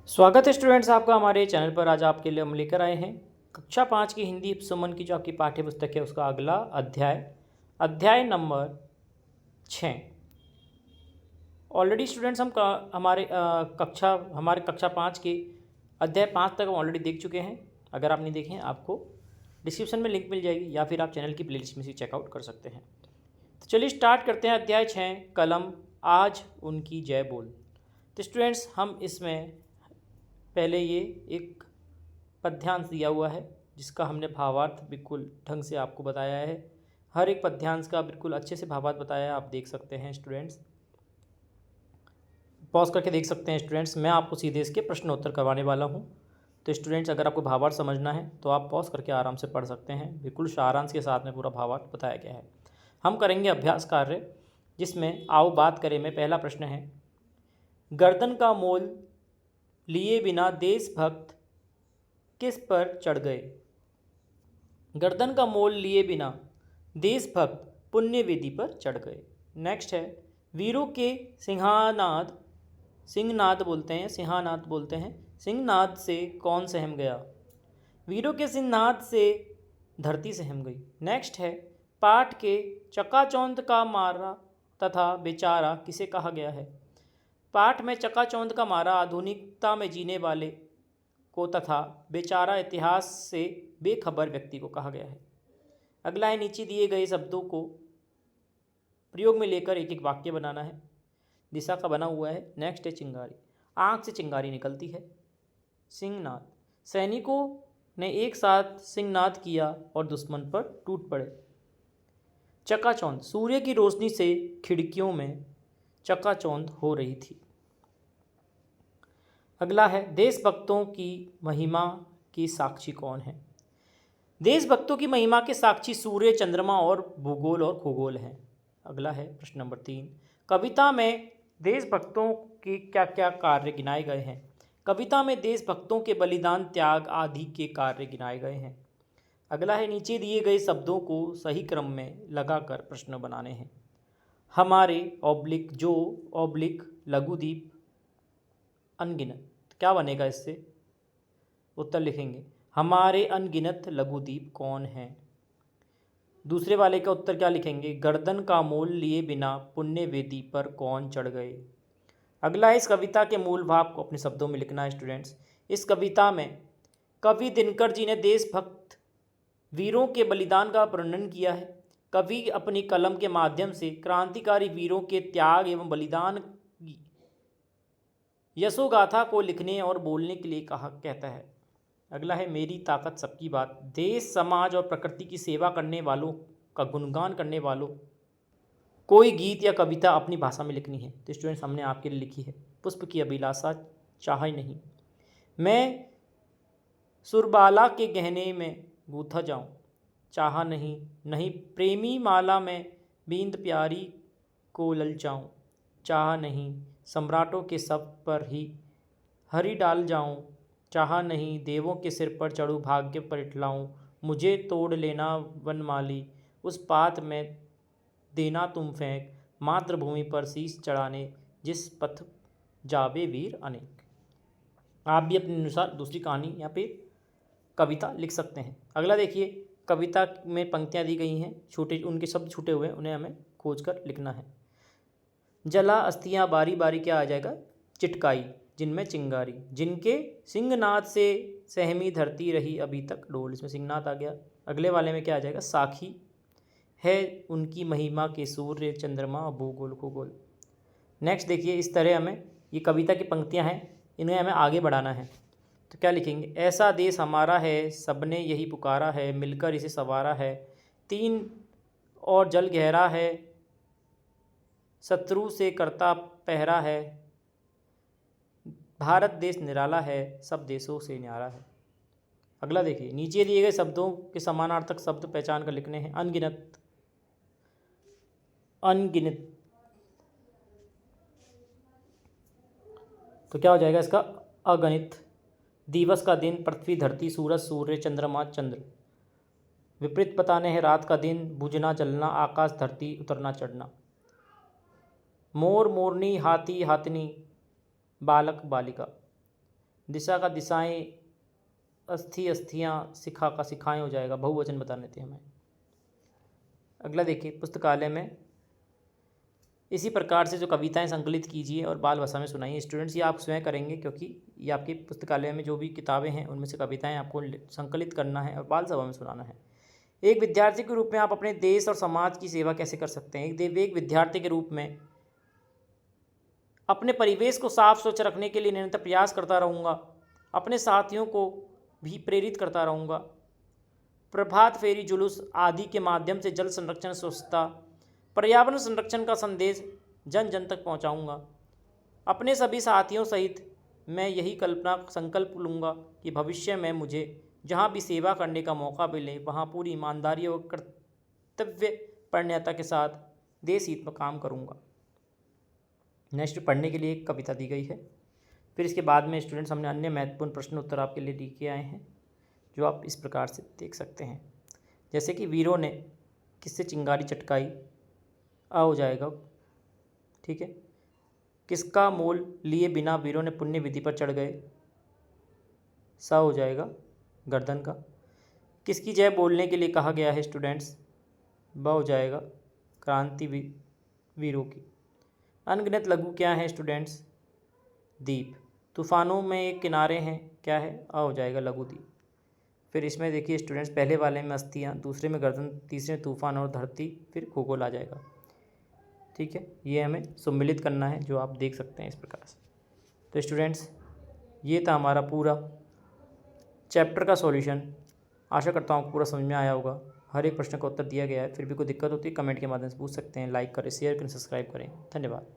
स्वागत है स्टूडेंट्स आपका हमारे चैनल पर। आज आपके लिए हम लेकर आए हैं कक्षा 5 की हिंदी सुमन की जो आपकी पाठ्य पुस्तक है उसका अगला अध्याय नंबर 6। ऑलरेडी स्टूडेंट्स हम हमारे कक्षा 5 के अध्याय 5 तक हम ऑलरेडी देख चुके हैं। अगर आप नहीं देखें आपको डिस्क्रिप्शन में लिंक मिल जाएगी या फिर आप चैनल की प्लेलिस्ट में से चेकआउट कर सकते हैं। तो चलिए स्टार्ट करते हैं। अध्याय 6 कलम आज उनकी जय बोल। तो स्टूडेंट्स हम इसमें पहले ये एक पद्यांश दिया हुआ है जिसका हमने भावार्थ बिल्कुल ढंग से आपको बताया है। हर एक पद्यांश का बिल्कुल अच्छे से भावार्थ बताया है, आप देख सकते हैं स्टूडेंट्स, पॉज करके देख सकते हैं स्टूडेंट्स। मैं आपको सीधे इसके प्रश्न उत्तर करवाने वाला हूँ। तो स्टूडेंट्स अगर आपको भावार्थ समझना है तो आप पॉज करके आराम से पढ़ सकते हैं। बिल्कुल सारांश के साथ में पूरा भावार्थ बताया गया है। हम करेंगे अभ्यास कार्य जिसमें आओ बात करें में पहला प्रश्न है, गर्दन का मोल लिए बिना देशभक्त किस पर चढ़ गए। गर्दन का मोल लिए बिना देशभक्त पुण्य वेदी पर चढ़ गए। नेक्स्ट है, वीरों के सिंहनाद बोलते हैं सिंहनाद से कौन सहम गया। वीरों के सिंहनाद से धरती सहम गई। नेक्स्ट है, पाठ के चकाचौंध का मारा तथा बेचारा किसे कहा गया है। पाठ में चकाचौंध का मारा आधुनिकता में जीने वाले को तथा बेचारा इतिहास से बेखबर व्यक्ति को कहा गया है। अगला है, नीचे दिए गए शब्दों को प्रयोग में लेकर एक एक वाक्य बनाना है। दिशा का बना हुआ है। नेक्स्ट है, चिंगारी, आँख से चिंगारी निकलती है। सिंहनाद, सैनिकों ने एक साथ सिंहनाद किया और दुश्मन पर टूट पड़े। चकाचौंध, सूर्य की रोशनी से खिड़कियों में चकाचौंध हो रही थी। अगला है, देशभक्तों की महिमा की साक्षी कौन है। देशभक्तों की महिमा के साक्षी सूर्य, चंद्रमा और भूगोल और खगोल हैं। अगला है प्रश्न नंबर 3, कविता में देशभक्तों के क्या क्या कार्य गिनाए गए हैं। कविता में देशभक्तों के बलिदान, त्याग आदि के कार्य गिनाए गए हैं। अगला है, नीचे दिए गए शब्दों को सही क्रम में लगाकर प्रश्न बनाने हैं। हमारे ऑब्लिक जो ऑब्लिक लघुदीप अनगिनत, क्या बनेगा इससे, उत्तर लिखेंगे हमारे अनगिनत लघुदीप कौन है। दूसरे वाले का उत्तर क्या लिखेंगे, गर्दन का मोल लिए बिना पुण्य वेदी पर कौन चढ़ गए। अगला है, इस कविता के मूल भाव को अपने शब्दों में लिखना है स्टूडेंट्स। इस कविता में कवि दिनकर जी ने देशभक्त वीरों के बलिदान का वर्णन किया है। कवि अपनी कलम के माध्यम से क्रांतिकारी वीरों के त्याग एवं बलिदान यशोगाथा को लिखने और बोलने के लिए कहता है। अगला है, मेरी ताकत सबकी बात, देश समाज और प्रकृति की सेवा करने वालों का गुणगान करने वालों कोई गीत या कविता अपनी भाषा में लिखनी है। तो स्टूडेंट्स हमने आपके लिए लिखी है, पुष्प की अभिलाषा चाह नहीं, मैं सुरबाला के गहने में गूथा जाऊं, चाह नहीं नहीं प्रेमी माला में बींद प्यारी को ललचाऊं, चाह नहीं सम्राटों के सब पर ही हरी डाल जाऊं, चाह नहीं देवों के सिर पर चढ़ूं भाग्य पर इठलाऊं, मुझे तोड़ लेना वनमाली उस पात में देना तुम फेंक, मातृभूमि पर शीश चढ़ाने जिस पथ जावे वीर अनेक। आप भी अपने अनुसार दूसरी कहानी या फिर कविता लिख सकते हैं। अगला देखिए, कविता में पंक्तियाँ दी गई हैं, छोटे उनके शब्द छूटे हुए हैं, उन्हें हमें खोज कर लिखना है। जला अस्थियाँ बारी बारी क्या आ जाएगा, चिटकाई, जिनमें चिंगारी, जिनके सिंहनाद से सहमी धरती रही अभी तक डोल, इसमें सिंहनाद आ गया। अगले वाले में क्या आ जाएगा, साखी है उनकी महिमा के सूर्य, चंद्रमा, भूगोल, खगोल। नेक्स्ट देखिए, इस तरह हमें ये कविता की पंक्तियाँ हैं, इन्हें हमें आगे बढ़ाना है। तो क्या लिखेंगे, ऐसा देश हमारा है, सबने यही पुकारा है, मिलकर इसे संवारा है, तीन और जल गहरा है, शत्रु से करता पहरा है, भारत देश निराला है, सब देशों से न्यारा है। अगला देखिए, नीचे दिए गए शब्दों के समानार्थक शब्द पहचान कर लिखने हैं। अनगिनत, अनगिनत, तो क्या हो जाएगा इसका, अगणित। दिवस का दिन, पृथ्वी धरती, सूरज सूर्य, चंद्रमा चंद्र। विपरीत बताने हैं, रात का दिन, बुझना जलना, आकाश धरती, उतरना चढ़ना। मोर मोरनी, हाथी हाथनी, बालक बालिका। दिशा का दिशाएं, अस्थि अस्थियाँ, शिखा का शिखाएँ हो जाएगा, बहुवचन बताने थे हमें। अगला देखिए, पुस्तकालय में इसी प्रकार से जो कविताएं संकलित कीजिए और बाल भाषा में सुनाइए। स्टूडेंट्स ये आप स्वयं करेंगे क्योंकि ये आपकी पुस्तकालय में जो भी किताबें हैं उनमें से कविताएं आपको संकलित करना है और बाल सभा में सुनाना है। एक विद्यार्थी के रूप में आप अपने देश और समाज की सेवा कैसे कर सकते हैं? एक विद्यार्थी के रूप में अपने परिवेश को साफ स्वच्छ रखने के लिए निरंतर प्रयास करता रहूँगा, अपने साथियों को भी प्रेरित करता रहूँगा। प्रभात फेरी, जुलूस आदि के माध्यम से जल संरक्षण, स्वच्छता, पर्यावरण संरक्षण का संदेश जन जन तक पहुंचाऊंगा। अपने सभी साथियों सहित मैं यही संकल्प लूँगा कि भविष्य में मुझे जहाँ भी सेवा करने का मौका मिले वहाँ पूरी ईमानदारी और कर्तव्यपरता के साथ देश हित में काम करूँगा। नेक्स्ट पढ़ने के लिए एक कविता दी गई है। फिर इसके बाद में स्टूडेंट्स हमने अन्य महत्वपूर्ण प्रश्न उत्तर आपके लिए लेके आए हैं जो आप इस प्रकार से देख सकते हैं। जैसे कि वीरों ने किससे चिंगारी चटकाई, आ हो जाएगा, ठीक है। किसका मोल लिए बिना वीरों ने पुण्य विधि पर चढ़ गए, सा हो जाएगा, गर्दन का। किसकी जय बोलने के लिए कहा गया है स्टूडेंट्स, ब हो जाएगा, क्रांति वीरों की। अनगिनत लघु क्या है स्टूडेंट्स, द्वीप। तूफानों में एक किनारे हैं, क्या है, आ हो जाएगा, लघु द्वीप। फिर इसमें देखिए स्टूडेंट्स, पहले वाले में अस्थियाँ, दूसरे में गर्दन, तीसरे में तूफान और धरती, फिर खगोल आ जाएगा, ठीक है। ये हमें सम्मिलित करना है जो आप देख सकते हैं इस प्रकार से। तो स्टूडेंट्स ये था हमारा पूरा चैप्टर का सॉल्यूशन। आशा करता हूँ पूरा समझ में आया होगा। हर एक प्रश्न का उत्तर दिया गया है। फिर भी कोई दिक्कत होती है कमेंट के माध्यम से पूछ सकते हैं। लाइक करें, शेयर करें, सब्सक्राइब करें। धन्यवाद।